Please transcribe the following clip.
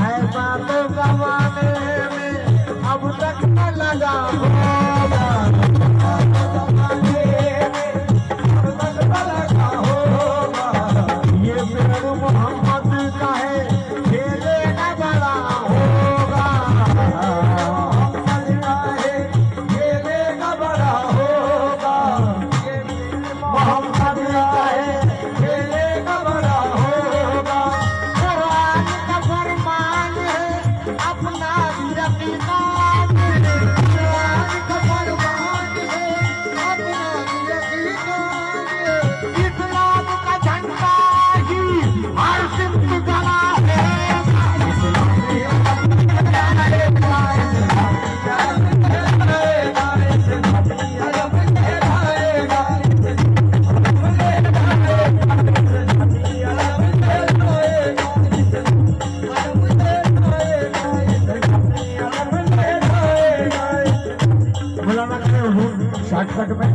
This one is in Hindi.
ऐसा तो जमाने में अब तक न लगा होगा, ये पेड़ मोहम्मद का है, खेले न बड़ा होगा, मोहम्मद का है, खेले न बड़ा होगा, मोहम्मद का है, खेले न बड़ा होगा। कुरान का फरमान है अपना यकीन, कुरान का फरमान है अपना यकीन, इस्लाम का झंडा ही हर सिमत गड़ा है, शॉर्टकट में